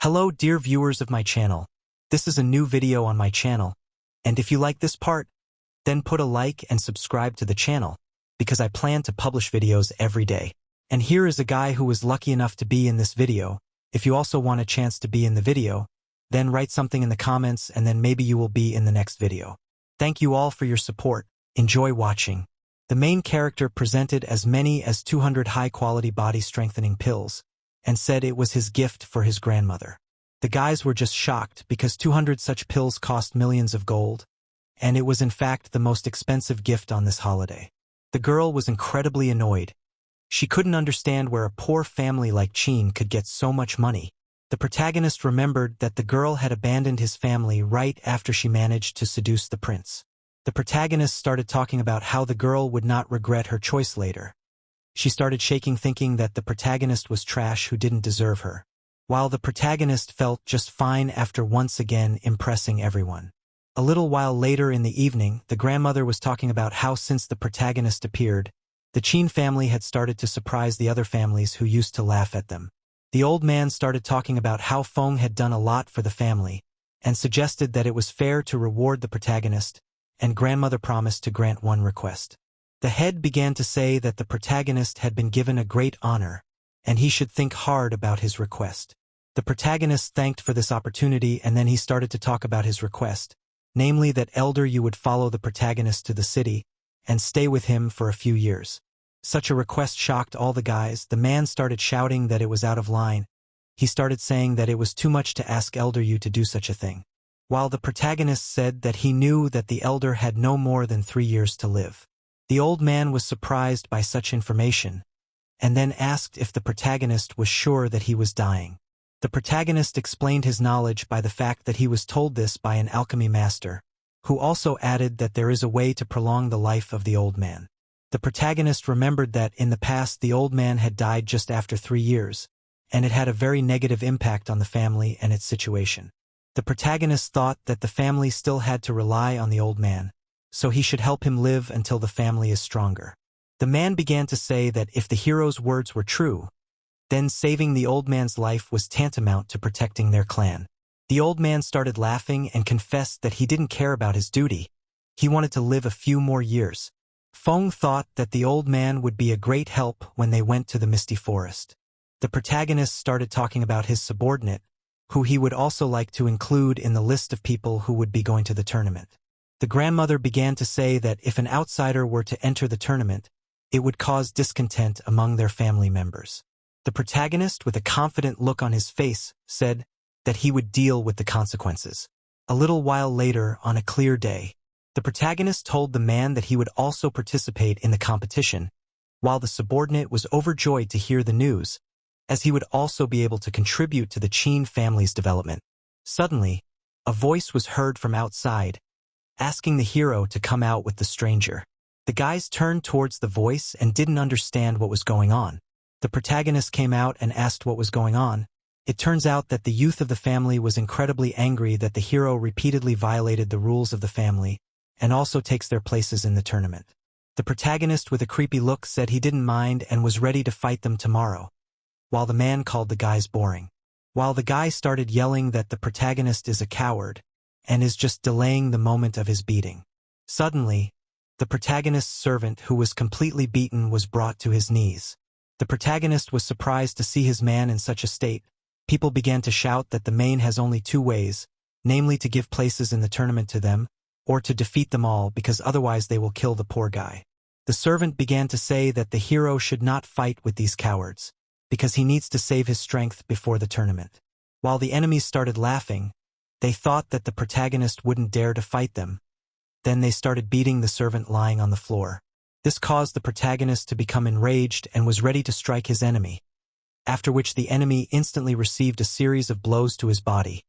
Hello dear viewers of my channel. This is a new video on my channel, and if you like this part, then put a like and subscribe to the channel, because I plan to publish videos every day. And here is a guy who was lucky enough to be in this video. If you also want a chance to be in the video, then write something in the comments and then maybe you will be in the next video. Thank you all for your support. Enjoy watching. The main character presented as many as 200 high-quality body-strengthening pills, and said it was his gift for his grandmother. The guys were just shocked because 200 such pills cost millions of gold, and it was in fact the most expensive gift on this holiday. The girl was incredibly annoyed. She couldn't understand where a poor family like Qin could get so much money. The protagonist remembered that the girl had abandoned his family right after she managed to seduce the prince. The protagonist started talking about how the girl would not regret her choice later. She started shaking, thinking that the protagonist was trash who didn't deserve her, while the protagonist felt just fine after once again impressing everyone. A little while later in the evening, the grandmother was talking about how since the protagonist appeared, the Qin family had started to surprise the other families who used to laugh at them. The old man started talking about how Feng had done a lot for the family, and suggested that it was fair to reward the protagonist, and grandmother promised to grant one request. The head began to say that the protagonist had been given a great honor, and he should think hard about his request. The protagonist thanked for this opportunity, and then he started to talk about his request, namely that Elder Yu would follow the protagonist to the city and stay with him for a few years. Such a request shocked all the guys. The man started shouting that it was out of line. He started saying that it was too much to ask Elder Yu to do such a thing, while the protagonist said that he knew that the elder had no more than 3 years to live. The old man was surprised by such information, and then asked if the protagonist was sure that he was dying. The protagonist explained his knowledge by the fact that he was told this by an alchemy master, who also added that there is a way to prolong the life of the old man. The protagonist remembered that in the past the old man had died just after 3 years, and it had a very negative impact on the family and its situation. The protagonist thought that the family still had to rely on the old man, so he should help him live until the family is stronger. The man began to say that if the hero's words were true, then saving the old man's life was tantamount to protecting their clan. The old man started laughing and confessed that he didn't care about his duty. He wanted to live a few more years. Feng thought that the old man would be a great help when they went to the misty forest. The protagonist started talking about his subordinate, who he would also like to include in the list of people who would be going to the tournament. The grandmother began to say that if an outsider were to enter the tournament, it would cause discontent among their family members. The protagonist, with a confident look on his face, said that he would deal with the consequences. A little while later, on a clear day, the protagonist told the man that he would also participate in the competition, while the subordinate was overjoyed to hear the news, as he would also be able to contribute to the Qin family's development. Suddenly, a voice was heard from outside, asking the hero to come out with the stranger. The guys turned towards the voice and didn't understand what was going on. The protagonist came out and asked what was going on. It turns out that the youth of the family was incredibly angry that the hero repeatedly violated the rules of the family and also takes their places in the tournament. The protagonist, with a creepy look, said he didn't mind and was ready to fight them tomorrow, while the man called the guys boring. While the guy started yelling that the protagonist is a coward and is just delaying the moment of his beating. Suddenly, the protagonist's servant, who was completely beaten, was brought to his knees. The protagonist was surprised to see his man in such a state. People began to shout that the man has only 2 ways, namely to give places in the tournament to them, or to defeat them all, because otherwise they will kill the poor guy. The servant began to say that the hero should not fight with these cowards, because he needs to save his strength before the tournament. While the enemies started laughing, they thought that the protagonist wouldn't dare to fight them. Then they started beating the servant lying on the floor. This caused the protagonist to become enraged and was ready to strike his enemy, after which the enemy instantly received a series of blows to his body,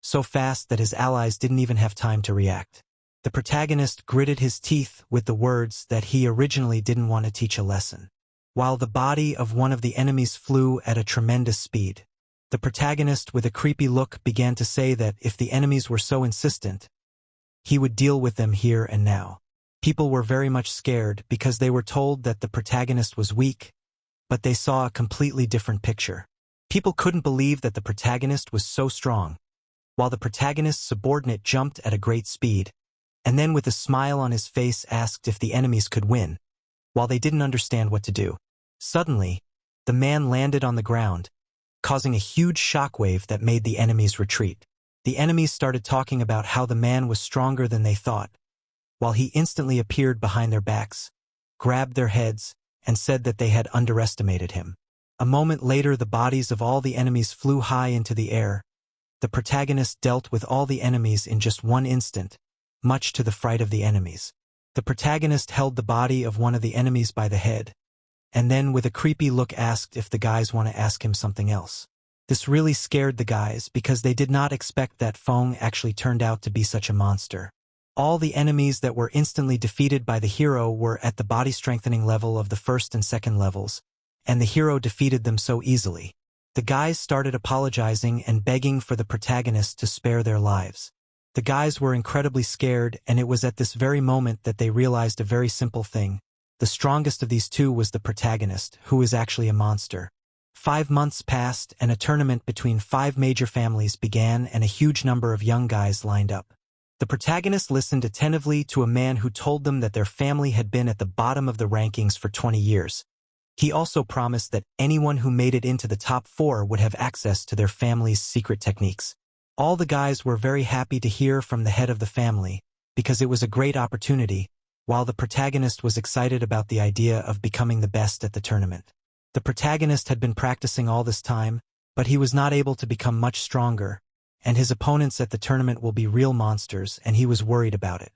so fast that his allies didn't even have time to react. The protagonist gritted his teeth with the words that he originally didn't want to teach a lesson, while the body of one of the enemies flew at a tremendous speed. The protagonist, with a creepy look, began to say that if the enemies were so insistent, he would deal with them here and now. People were very much scared because they were told that the protagonist was weak, but they saw a completely different picture. People couldn't believe that the protagonist was so strong, while the protagonist's subordinate jumped at a great speed, and then with a smile on his face asked if the enemies could win, while they didn't understand what to do. Suddenly, the man landed on the ground, causing a huge shockwave that made the enemies retreat. The enemies started talking about how the man was stronger than they thought, while he instantly appeared behind their backs, grabbed their heads, and said that they had underestimated him. A moment later, the bodies of all the enemies flew high into the air. The protagonist dealt with all the enemies in just one instant, much to the fright of the enemies. The protagonist held the body of one of the enemies by the head, and then with a creepy look asked if the guys want to ask him something else. This really scared the guys because they did not expect that Feng actually turned out to be such a monster. All the enemies that were instantly defeated by the hero were at the body strengthening level of the first and second levels, and the hero defeated them so easily. The guys started apologizing and begging for the protagonist to spare their lives. The guys were incredibly scared, and it was at this very moment that they realized a very simple thing. The strongest of these two was the protagonist, who is actually a monster. 5 months passed, and a tournament between 5 major families began, and a huge number of young guys lined up. The protagonist listened attentively to a man who told them that their family had been at the bottom of the rankings for 20 years. He also promised that anyone who made it into the top 4 would have access to their family's secret techniques. All the guys were very happy to hear from the head of the family, because it was a great opportunity, while the protagonist was excited about the idea of becoming the best at the tournament. The protagonist had been practicing all this time, but he was not able to become much stronger, and his opponents at the tournament will be real monsters, and he was worried about it.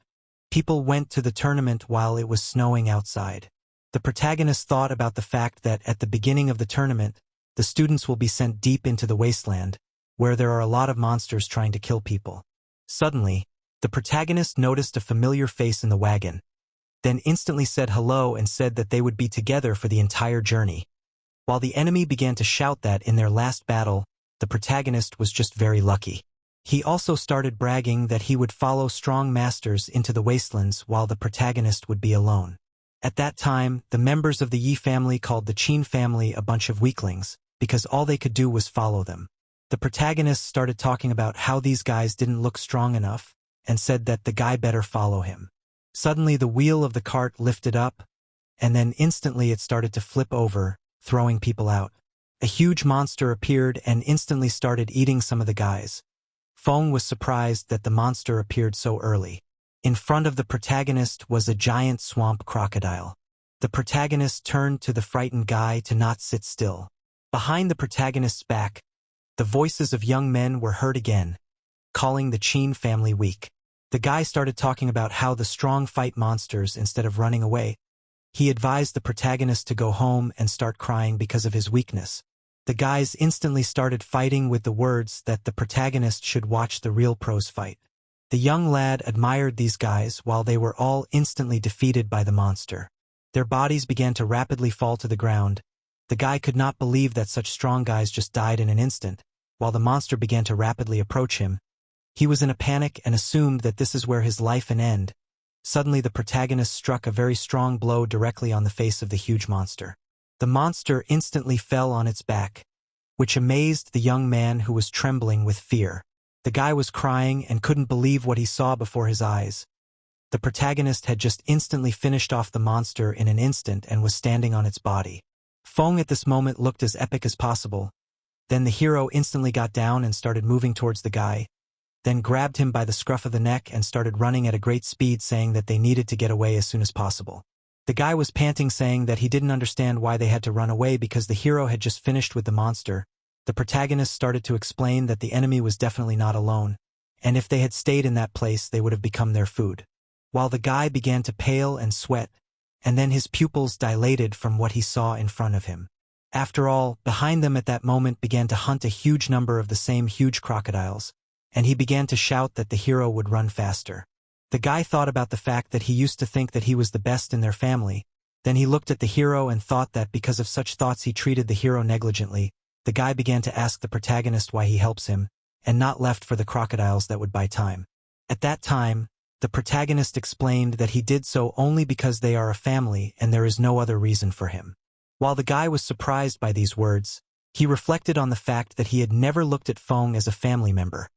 People went to the tournament while it was snowing outside. The protagonist thought about the fact that at the beginning of the tournament, the students will be sent deep into the wasteland, where there are a lot of monsters trying to kill people. Suddenly, the protagonist noticed a familiar face in the wagon, then instantly said hello and said that they would be together for the entire journey. While the enemy began to shout that in their last battle, the protagonist was just very lucky. He also started bragging that he would follow strong masters into the wastelands while the protagonist would be alone. At that time, the members of the Yi family called the Qin family a bunch of weaklings, because all they could do was follow them. The protagonist started talking about how these guys didn't look strong enough, and said that the guy better follow him. Suddenly the wheel of the cart lifted up, and then instantly it started to flip over, throwing people out. A huge monster appeared and instantly started eating some of the guys. Feng was surprised that the monster appeared so early. In front of the protagonist was a giant swamp crocodile. The protagonist turned to the frightened guy to not sit still. Behind the protagonist's back, the voices of young men were heard again, calling the Qin family weak. The guy started talking about how the strong fight monsters instead of running away. He advised the protagonist to go home and start crying because of his weakness. The guys instantly started fighting with the words that the protagonist should watch the real pros fight. The young lad admired these guys while they were all instantly defeated by the monster. Their bodies began to rapidly fall to the ground. The guy could not believe that such strong guys just died in an instant, while the monster began to rapidly approach him. He was in a panic and assumed that this is where his life would end. Suddenly the protagonist struck a very strong blow directly on the face of the huge monster. The monster instantly fell on its back, which amazed the young man who was trembling with fear. The guy was crying and couldn't believe what he saw before his eyes. The protagonist had just instantly finished off the monster in an instant and was standing on its body. Feng at this moment looked as epic as possible. Then the hero instantly got down and started moving towards the guy, then grabbed him by the scruff of the neck and started running at a great speed, saying that they needed to get away as soon as possible. The guy was panting, saying that he didn't understand why they had to run away because the hero had just finished with the monster. The protagonist started to explain that the enemy was definitely not alone, and if they had stayed in that place they would have become their food. While the guy began to pale and sweat, and then his pupils dilated from what he saw in front of him. After all, behind them at that moment began to hunt a huge number of the same huge crocodiles, and he began to shout that the hero would run faster. The guy thought about the fact that he used to think that he was the best in their family. Then he looked at the hero and thought that because of such thoughts he treated the hero negligently. The guy began to ask the protagonist why he helps him, and not left for the crocodiles that would buy time. At that time, the protagonist explained that he did so only because they are a family and there is no other reason for him. While the guy was surprised by these words, He reflected on the fact that he had never looked at Feng as a family member,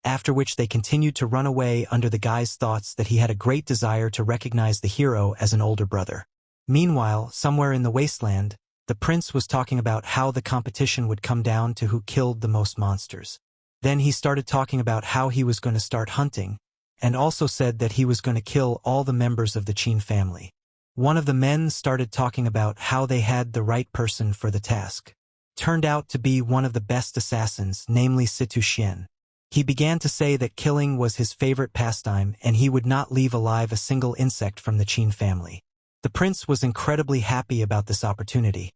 after which they continued to run away under the guy's thoughts that he had a great desire to recognize the hero as an older brother. Meanwhile, somewhere in the wasteland, the prince was talking about how the competition would come down to who killed the most monsters. Then he started talking about how he was going to start hunting, and also said that he was going to kill all the members of the Qin family. One of the men started talking about how they had the right person for the task. Turned out to be one of the best assassins, namely Situ Xian. He began to say that killing was his favorite pastime and he would not leave alive a single insect from the Qin family. The prince was incredibly happy about this opportunity,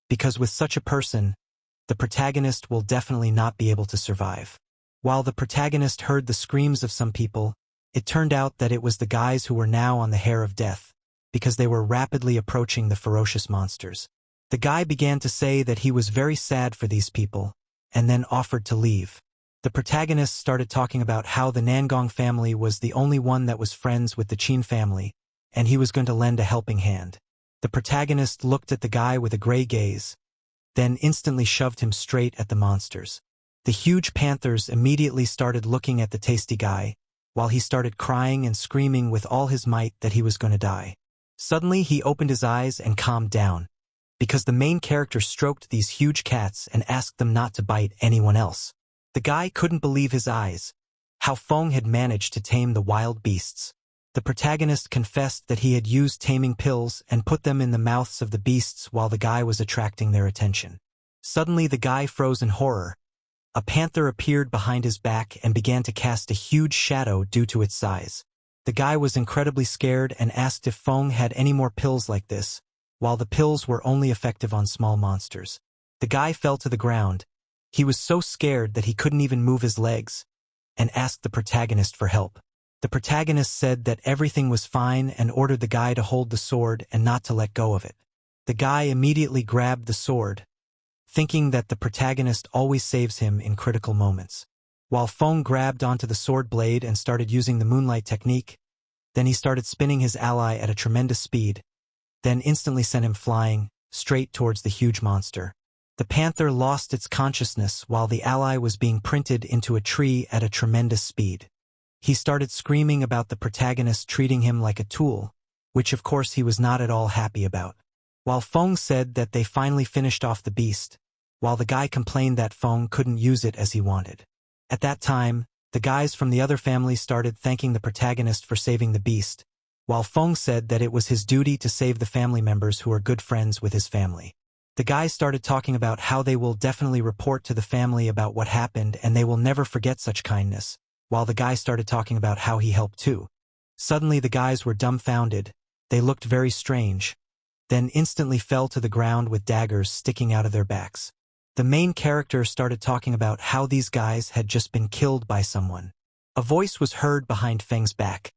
because with such a person, the protagonist will definitely not be able to survive. While the protagonist heard the screams of some people, it turned out that it was the guys who were now on the hair of death, because they were rapidly approaching the ferocious monsters. The guy began to say that he was very sad for these people, and then offered to leave. The protagonist started talking about how the Nangong family was the only one that was friends with the Qin family, and he was going to lend a helping hand. The protagonist looked at the guy with a gray gaze, then instantly shoved him straight at the monsters. The huge panthers immediately started looking at the tasty guy, while he started crying and screaming with all his might that he was going to die. Suddenly he opened his eyes and calmed down, because the main character stroked these huge cats and asked them not to bite anyone else. The guy couldn't believe his eyes, how Feng had managed to tame the wild beasts. The protagonist confessed that he had used taming pills and put them in the mouths of the beasts while the guy was attracting their attention. Suddenly the guy froze in horror. A panther appeared behind his back and began to cast a huge shadow due to its size. The guy was incredibly scared and asked if Feng had any more pills like this, while the pills were only effective on small monsters. The guy fell to the ground. He was so scared that he couldn't even move his legs, and asked the protagonist for help. The protagonist said that everything was fine and ordered the guy to hold the sword and not to let go of it. The guy immediately grabbed the sword, thinking that the protagonist always saves him in critical moments. While Feng grabbed onto the sword blade and started using the moonlight technique, then he started spinning his ally at a tremendous speed, then instantly sent him flying, straight towards the huge monster. The panther lost its consciousness while the ally was being printed into a tree at a tremendous speed. He started screaming about the protagonist treating him like a tool, which of course he was not at all happy about. While Feng said that they finally finished off the beast, while the guy complained that Feng couldn't use it as he wanted. At that time, the guys from the other family started thanking the protagonist for saving the beast, while Feng said that it was his duty to save the family members who are good friends with his family. The guys started talking about how they will definitely report to the family about what happened and they will never forget such kindness, while the guy started talking about how he helped too. Suddenly the guys were dumbfounded. They looked very strange, then instantly fell to the ground with daggers sticking out of their backs. The main character started talking about how these guys had just been killed by someone. A voice was heard behind Feng's back,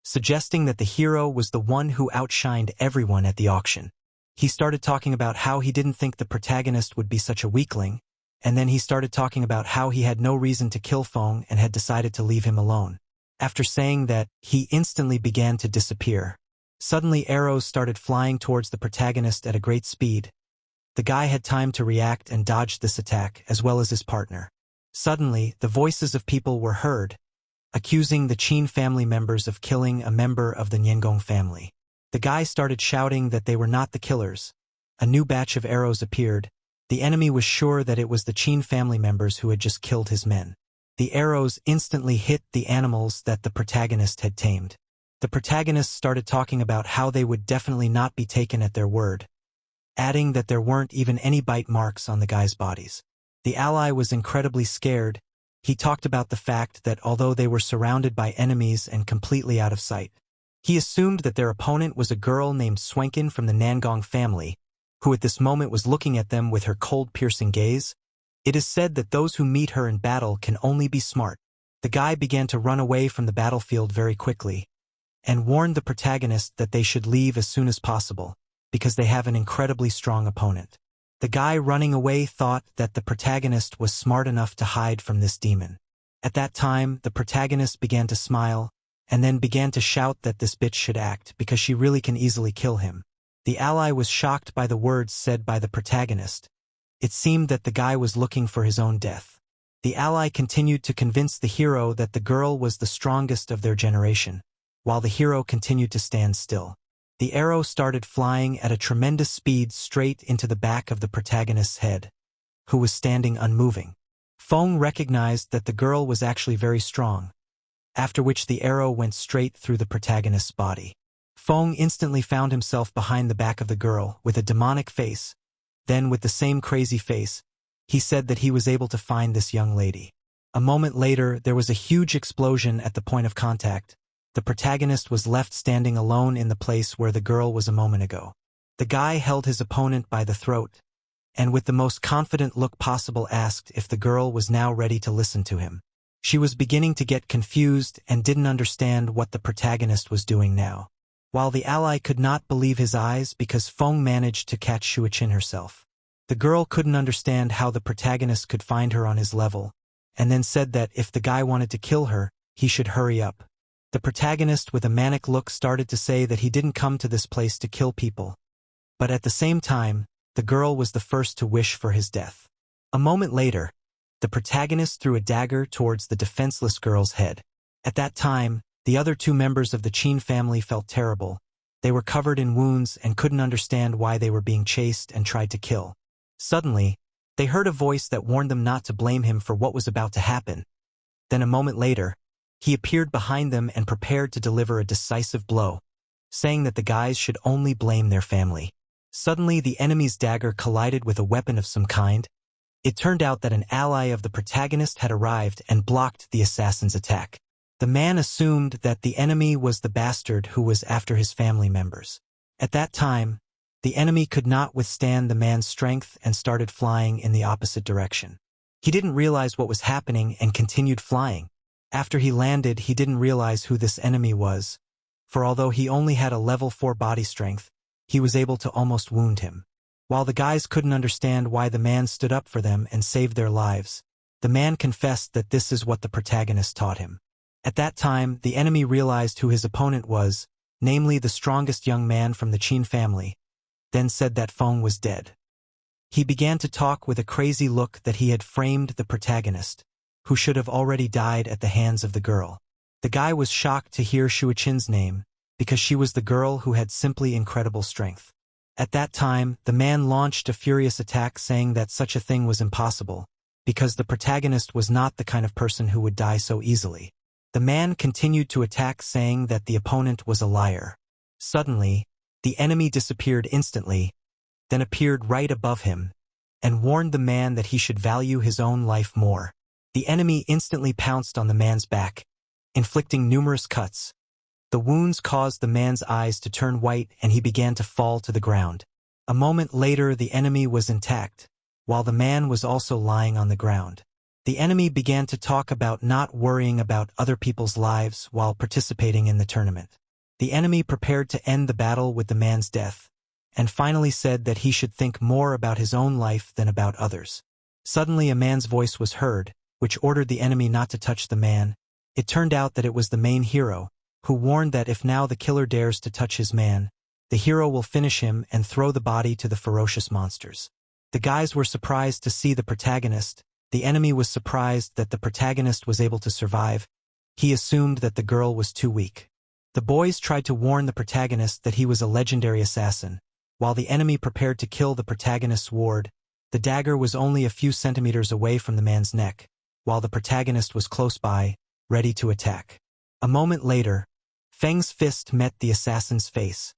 suggesting that the hero was the one who outshined everyone at the auction. He started talking about how he didn't think the protagonist would be such a weakling, and then he started talking about how he had no reason to kill Feng and had decided to leave him alone. After saying that, he instantly began to disappear. Suddenly arrows started flying towards the protagonist at a great speed. The guy had time to react and dodge this attack, as well as his partner. Suddenly, the voices of people were heard, accusing the Qin family members of killing a member of the Nangong family. The guy started shouting that they were not the killers. A new batch of arrows appeared. The enemy was sure that it was the Qin family members who had just killed his men. The arrows instantly hit the animals that the protagonist had tamed. The protagonist started talking about how they would definitely not be taken at their word, adding that there weren't even any bite marks on the guys' bodies. The ally was incredibly scared. He talked about the fact that although they were surrounded by enemies and completely out of sight, he assumed that their opponent was a girl named Swenkin from the Nangong family, who at this moment was looking at them with her cold, piercing gaze. It is said that those who meet her in battle can only be smart. The guy began to run away from the battlefield very quickly, and warned the protagonist that they should leave as soon as possible, because they have an incredibly strong opponent. The guy running away thought that the protagonist was smart enough to hide from this demon. At that time, the protagonist began to smile, and then began to shout that this bitch should act because she really can easily kill him. The ally was shocked by the words said by the protagonist, It seemed that the guy was looking for his own death. The ally continued to convince the hero that the girl was the strongest of their generation, while the hero continued to stand still. The arrow started flying at a tremendous speed straight into the back of the protagonist's head, who was standing unmoving. Feng recognized that the girl was actually very strong, after which the arrow went straight through the protagonist's body. Feng instantly found himself behind the back of the girl with a demonic face. Then, with the same crazy face, he said that he was able to find this young lady. A moment later, there was a huge explosion at the point of contact. The protagonist was left standing alone in the place where the girl was a moment ago. The guy held his opponent by the throat, and with the most confident look possible asked if the girl was now ready to listen to him. She was beginning to get confused and didn't understand what the protagonist was doing now. While the ally could not believe his eyes because Feng managed to catch Shuiqin herself. The girl couldn't understand how the protagonist could find her on his level, and then said that if the guy wanted to kill her, he should hurry up. The protagonist with a manic look started to say that he didn't come to this place to kill people. But at the same time, the girl was the first to wish for his death. A moment later, the protagonist threw a dagger towards the defenseless girl's head. At that time, the other two members of the Qin family felt terrible. They were covered in wounds and couldn't understand why they were being chased and tried to kill. Suddenly, they heard a voice that warned them not to blame him for what was about to happen. Then a moment later, he appeared behind them and prepared to deliver a decisive blow, saying that the guys should only blame their family. Suddenly, the enemy's dagger collided with a weapon of some kind. It turned out that an ally of the protagonist had arrived and blocked the assassin's attack. The man assumed that the enemy was the bastard who was after his family members. At that time, the enemy could not withstand the man's strength and started flying in the opposite direction. He didn't realize what was happening and continued flying. After he landed, he didn't realize who this enemy was, for although he only had a level 4 body strength, he was able to almost wound him. While the guys couldn't understand why the man stood up for them and saved their lives, the man confessed that this is what the protagonist taught him. At that time, the enemy realized who his opponent was, namely the strongest young man from the Qin family, then said that Feng was dead. He began to talk with a crazy look that he had framed the protagonist, who should have already died at the hands of the girl. The guy was shocked to hear Shuiqin's name, because she was the girl who had simply incredible strength. At that time, the man launched a furious attack saying that such a thing was impossible, because the protagonist was not the kind of person who would die so easily. The man continued to attack saying that the opponent was a liar. Suddenly, the enemy disappeared instantly, then appeared right above him, and warned the man that he should value his own life more. The enemy instantly pounced on the man's back, inflicting numerous cuts. The wounds caused the man's eyes to turn white and he began to fall to the ground. A moment later, the enemy was intact, while the man was also lying on the ground. The enemy began to talk about not worrying about other people's lives while participating in the tournament. The enemy prepared to end the battle with the man's death, and finally said that he should think more about his own life than about others. Suddenly a man's voice was heard, which ordered the enemy not to touch the man. It turned out that it was the main hero, who warned that if now the killer dares to touch his man, the hero will finish him and throw the body to the ferocious monsters. The guys were surprised to see the protagonist. The enemy was surprised that the protagonist was able to survive. He assumed that the girl was too weak. The boys tried to warn the protagonist that he was a legendary assassin. While the enemy prepared to kill the protagonist's ward, the dagger was only a few centimeters away from the man's neck, while the protagonist was close by, ready to attack. A moment later, Feng's fist met the assassin's face,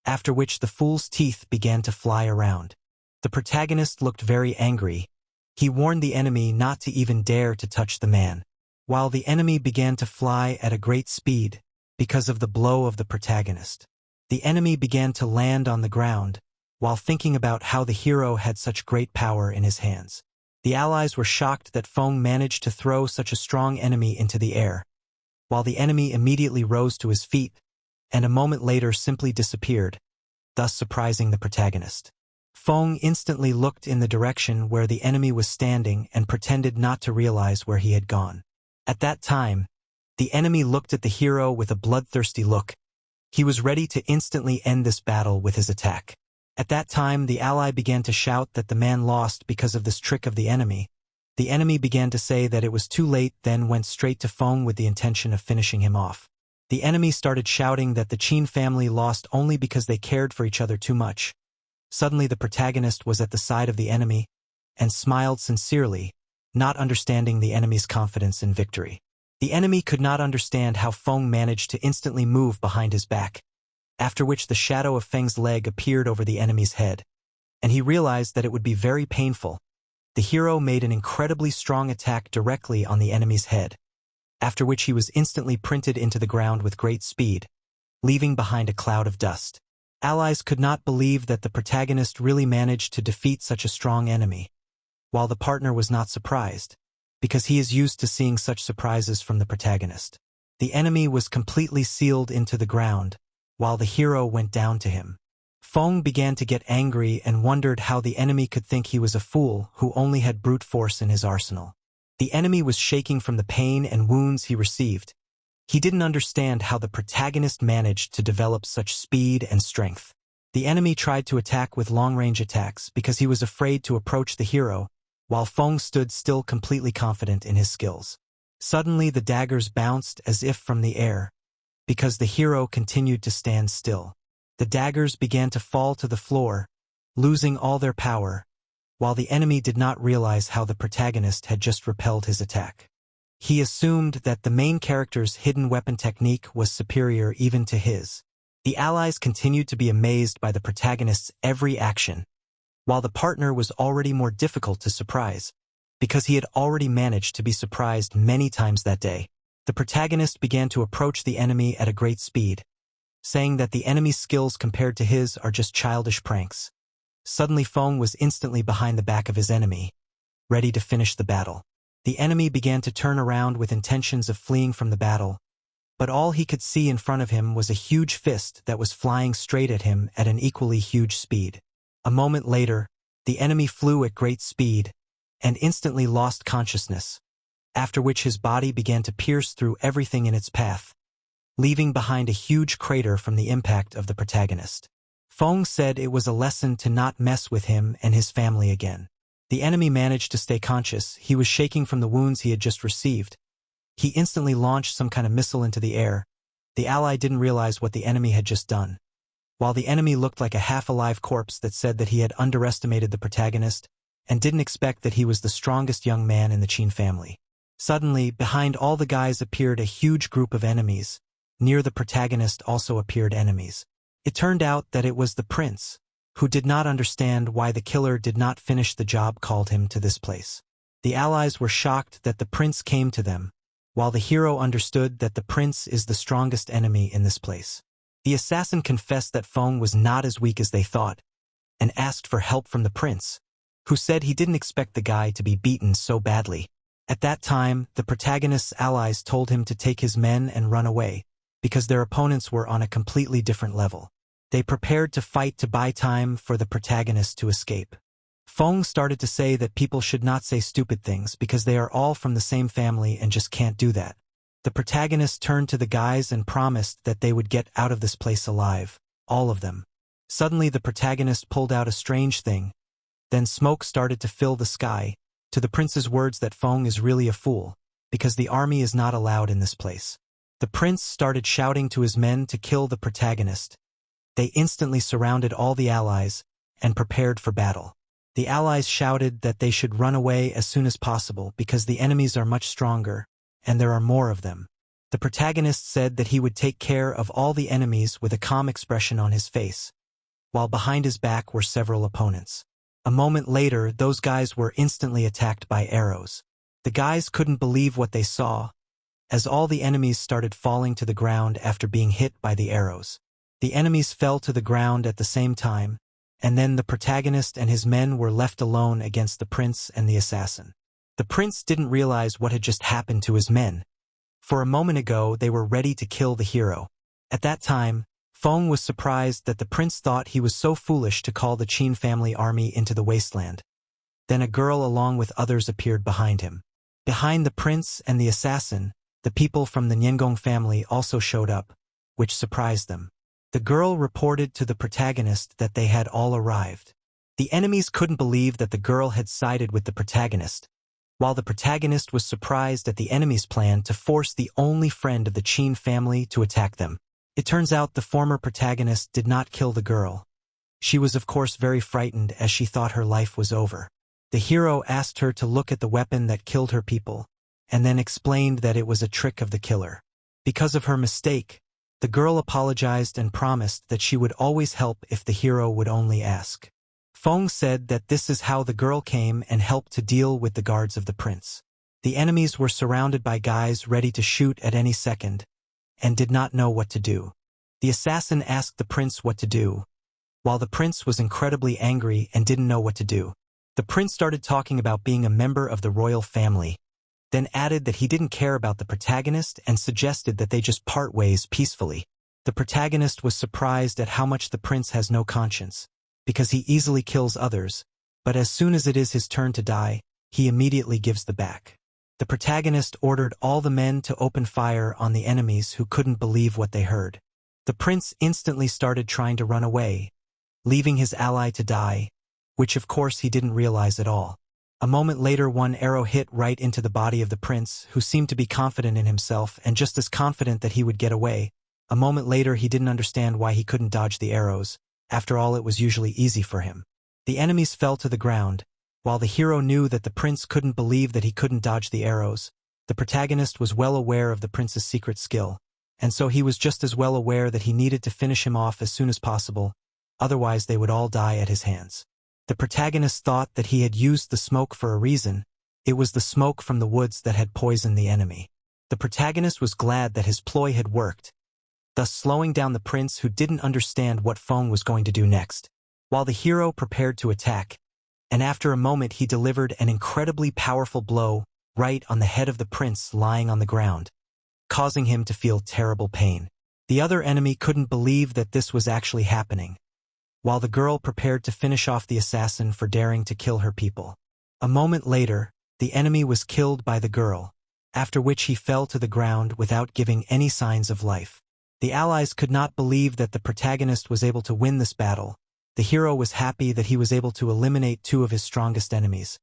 after which the fool's teeth began to fly around. The protagonist looked very angry. He warned the enemy not to even dare to touch the man, while the enemy began to fly at a great speed because of the blow of the protagonist. The enemy began to land on the ground, while thinking about how the hero had such great power in his hands. The allies were shocked that Feng managed to throw such a strong enemy into the air, while the enemy immediately rose to his feet, and a moment later simply disappeared, thus surprising the protagonist. Feng instantly looked in the direction where the enemy was standing and pretended not to realize where he had gone. At that time, the enemy looked at the hero with a bloodthirsty look. He was ready to instantly end this battle with his attack. At that time, the ally began to shout that the man lost because of this trick of the enemy. The enemy began to say that it was too late, then went straight to Feng with the intention of finishing him off. The enemy started shouting that the Qin family lost only because they cared for each other too much. Suddenly the protagonist was at the side of the enemy and smiled sincerely, not understanding the enemy's confidence in victory. The enemy could not understand how Feng managed to instantly move behind his back, after which the shadow of Feng's leg appeared over the enemy's head, and he realized that it would be very painful. The hero made an incredibly strong attack directly on the enemy's head, after which he was instantly printed into the ground with great speed, leaving behind a cloud of dust. Allies could not believe that the protagonist really managed to defeat such a strong enemy, while the partner was not surprised, because he is used to seeing such surprises from the protagonist. The enemy was completely sealed into the ground, while the hero went down to him. Feng began to get angry and wondered how the enemy could think he was a fool who only had brute force in his arsenal. The enemy was shaking from the pain and wounds he received. He didn't understand how the protagonist managed to develop such speed and strength. The enemy tried to attack with long-range attacks because he was afraid to approach the hero, while Feng stood still completely confident in his skills. Suddenly the daggers bounced as if from the air, because the hero continued to stand still. The daggers began to fall to the floor, losing all their power, while the enemy did not realize how the protagonist had just repelled his attack. He assumed that the main character's hidden weapon technique was superior even to his. The allies continued to be amazed by the protagonist's every action, while the partner was already more difficult to surprise, because he had already managed to be surprised many times that day. The protagonist began to approach the enemy at a great speed, saying that the enemy's skills compared to his are just childish pranks. Suddenly Feng was instantly behind the back of his enemy, ready to finish the battle. The enemy began to turn around with intentions of fleeing from the battle, but all he could see in front of him was a huge fist that was flying straight at him at an equally huge speed. A moment later, the enemy flew at great speed and instantly lost consciousness, after which his body began to pierce through everything in its path, leaving behind a huge crater from the impact of the protagonist. Feng said it was a lesson to not mess with him and his family again. The enemy managed to stay conscious. He was shaking from the wounds he had just received. He instantly launched some kind of missile into the air. The ally didn't realize what the enemy had just done, while the enemy looked like a half-alive corpse that said that he had underestimated the protagonist and didn't expect that he was the strongest young man in the Qin family. Suddenly, behind all the guys appeared a huge group of enemies. Near the protagonist also appeared enemies. It turned out that it was the prince, who did not understand why the killer did not finish the job called him to this place. The allies were shocked that the prince came to them, while the hero understood that the prince is the strongest enemy in this place. The assassin confessed that Feng was not as weak as they thought, and asked for help from the prince, who said he didn't expect the guy to be beaten so badly. At that time, the protagonist's allies told him to take his men and run away, because their opponents were on a completely different level. They prepared to fight to buy time for the protagonist to escape. Feng started to say that people should not say stupid things because they are all from the same family and just can't do that. The protagonist turned to the guys and promised that they would get out of this place alive, all of them. Suddenly the protagonist pulled out a strange thing. Then smoke started to fill the sky, to the prince's words that Feng is really a fool, because the army is not allowed in this place. The prince started shouting to his men to kill the protagonist. They instantly surrounded all the allies and prepared for battle. The allies shouted that they should run away as soon as possible because the enemies are much stronger, and there are more of them. The protagonist said that he would take care of all the enemies with a calm expression on his face, while behind his back were several opponents. A moment later, those guys were instantly attacked by arrows. The guys couldn't believe what they saw, as all the enemies started falling to the ground after being hit by the arrows. The enemies fell to the ground at the same time, and then the protagonist and his men were left alone against the prince and the assassin. The prince didn't realize what had just happened to his men. For a moment ago, they were ready to kill the hero. At that time, Feng was surprised that the prince thought he was so foolish to call the Qin family army into the wasteland. Then a girl along with others appeared behind him. Behind the prince and the assassin, the people from the Nangong family also showed up, which surprised them. The girl reported to the protagonist that they had all arrived. The enemies couldn't believe that the girl had sided with the protagonist, while the protagonist was surprised at the enemy's plan to force the only friend of the Qin family to attack them. It turns out the former protagonist did not kill the girl. She was of course very frightened as she thought her life was over. The hero asked her to look at the weapon that killed her people, and then explained that it was a trick of the killer. Because of her mistake, the girl apologized and promised that she would always help if the hero would only ask. Feng said that this is how the girl came and helped to deal with the guards of the prince. The enemies were surrounded by guys ready to shoot at any second, and did not know what to do. The assassin asked the prince what to do, while the prince was incredibly angry and didn't know what to do. The prince started talking about being a member of the royal family, then added that he didn't care about the protagonist and suggested that they just part ways peacefully. The protagonist was surprised at how much the prince has no conscience, because he easily kills others, but as soon as it is his turn to die, he immediately gives the back. The protagonist ordered all the men to open fire on the enemies who couldn't believe what they heard. The prince instantly started trying to run away, leaving his ally to die, which of course he didn't realize at all. A moment later one arrow hit right into the body of the prince, who seemed to be confident in himself and just as confident that he would get away. A moment later he didn't understand why he couldn't dodge the arrows. After all, it was usually easy for him. The enemies fell to the ground. While the hero knew that the prince couldn't believe that he couldn't dodge the arrows, the protagonist was well aware of the prince's secret skill, and so he was just as well aware that he needed to finish him off as soon as possible, otherwise they would all die at his hands. The protagonist thought that he had used the smoke for a reason. It was the smoke from the woods that had poisoned the enemy. The protagonist was glad that his ploy had worked, thus slowing down the prince, who didn't understand what Feng was going to do next. While the hero prepared to attack, and after a moment he delivered an incredibly powerful blow right on the head of the prince lying on the ground, causing him to feel terrible pain. The other enemy couldn't believe that this was actually happening, while the girl prepared to finish off the assassin for daring to kill her people. A moment later, the enemy was killed by the girl, after which he fell to the ground without giving any signs of life. The allies could not believe that the protagonist was able to win this battle. The hero was happy that he was able to eliminate two of his strongest enemies.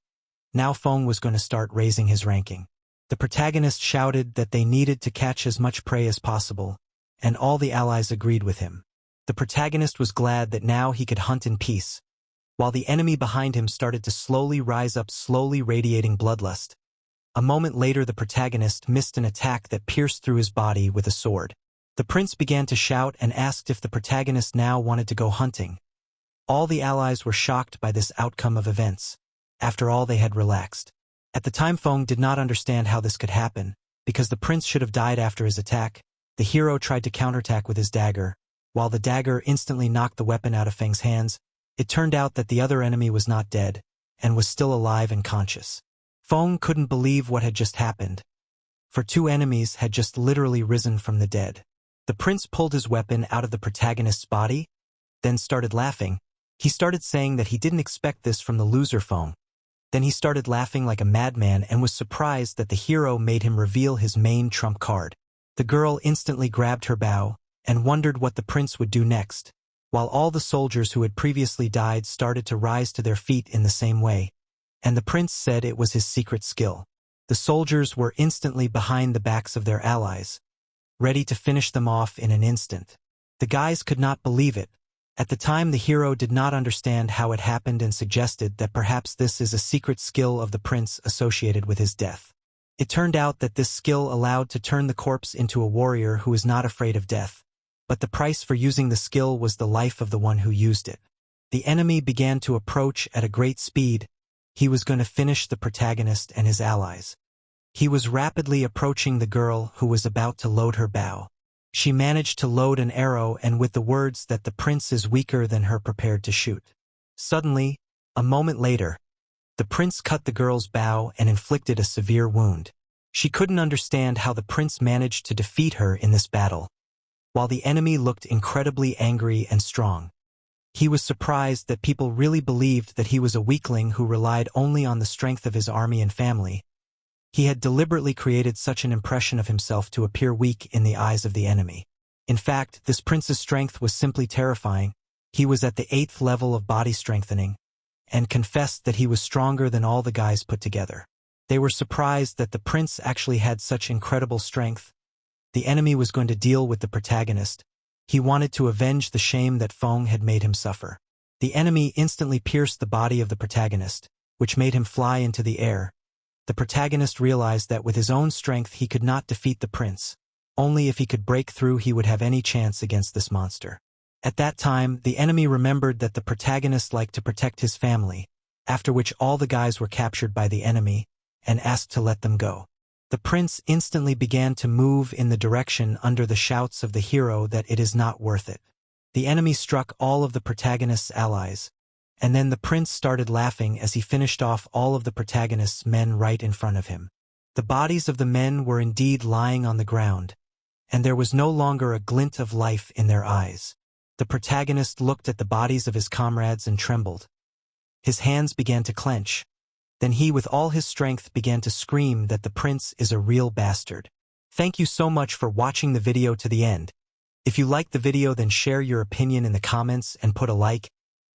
Now Feng was going to start raising his ranking. The protagonist shouted that they needed to catch as much prey as possible, and all the allies agreed with him. The protagonist was glad that now he could hunt in peace, while the enemy behind him started to slowly rise up, slowly radiating bloodlust. A moment later the protagonist missed an attack that pierced through his body with a sword. The prince began to shout and asked if the protagonist now wanted to go hunting. All the allies were shocked by this outcome of events. After all, they had relaxed. At the time Feng did not understand how this could happen, because the prince should have died after his attack. The hero tried to counterattack with his dagger. While the dagger instantly knocked the weapon out of Feng's hands, it turned out that the other enemy was not dead, and was still alive and conscious. Feng couldn't believe what had just happened, for two enemies had just literally risen from the dead. The prince pulled his weapon out of the protagonist's body, then started laughing. He started saying that he didn't expect this from the loser Feng. Then he started laughing like a madman and was surprised that the hero made him reveal his main trump card. The girl instantly grabbed her bow and wondered what the prince would do next, while all the soldiers who had previously died started to rise to their feet in the same way, and the prince said it was his secret skill. The soldiers were instantly behind the backs of their allies, ready to finish them off in an instant. The guys could not believe it. At the time the hero did not understand how it happened and suggested that perhaps this is a secret skill of the prince associated with his death. It turned out that this skill allowed to turn the corpse into a warrior who is not afraid of death, but the price for using the skill was the life of the one who used it. The enemy began to approach at a great speed. He was going to finish the protagonist and his allies. He was rapidly approaching the girl who was about to load her bow. She managed to load an arrow and with the words that the prince is weaker than her prepared to shoot. Suddenly, a moment later, the prince cut the girl's bow and inflicted a severe wound. She couldn't understand how the prince managed to defeat her in this battle, while the enemy looked incredibly angry and strong. He was surprised that people really believed that he was a weakling who relied only on the strength of his army and family. He had deliberately created such an impression of himself to appear weak in the eyes of the enemy. In fact, this prince's strength was simply terrifying. He was at the 8th level of body strengthening, and confessed that he was stronger than all the guys put together. They were surprised that the prince actually had such incredible strength. The enemy was going to deal with the protagonist. He wanted to avenge the shame that Feng had made him suffer. The enemy instantly pierced the body of the protagonist, which made him fly into the air. The protagonist realized that with his own strength he could not defeat the prince. Only if he could break through he would have any chance against this monster. At that time, the enemy remembered that the protagonist liked to protect his family, after which all the guys were captured by the enemy, and asked to let them go. The prince instantly began to move in the direction under the shouts of the hero that it is not worth it. The enemy struck all of the protagonist's allies, and then the prince started laughing as he finished off all of the protagonist's men right in front of him. The bodies of the men were indeed lying on the ground, and there was no longer a glint of life in their eyes. The protagonist looked at the bodies of his comrades and trembled. His hands began to clench. Then he, with all his strength, began to scream that the prince is a real bastard. Thank you so much for watching the video to the end. If you liked the video, then share your opinion in the comments and put a like,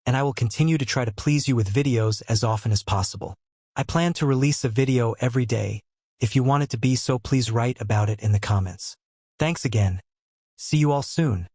and I will continue to try to please you with videos as often as possible. I plan to release a video every day. If you want it to be so, please write about it in the comments. Thanks again. See you all soon.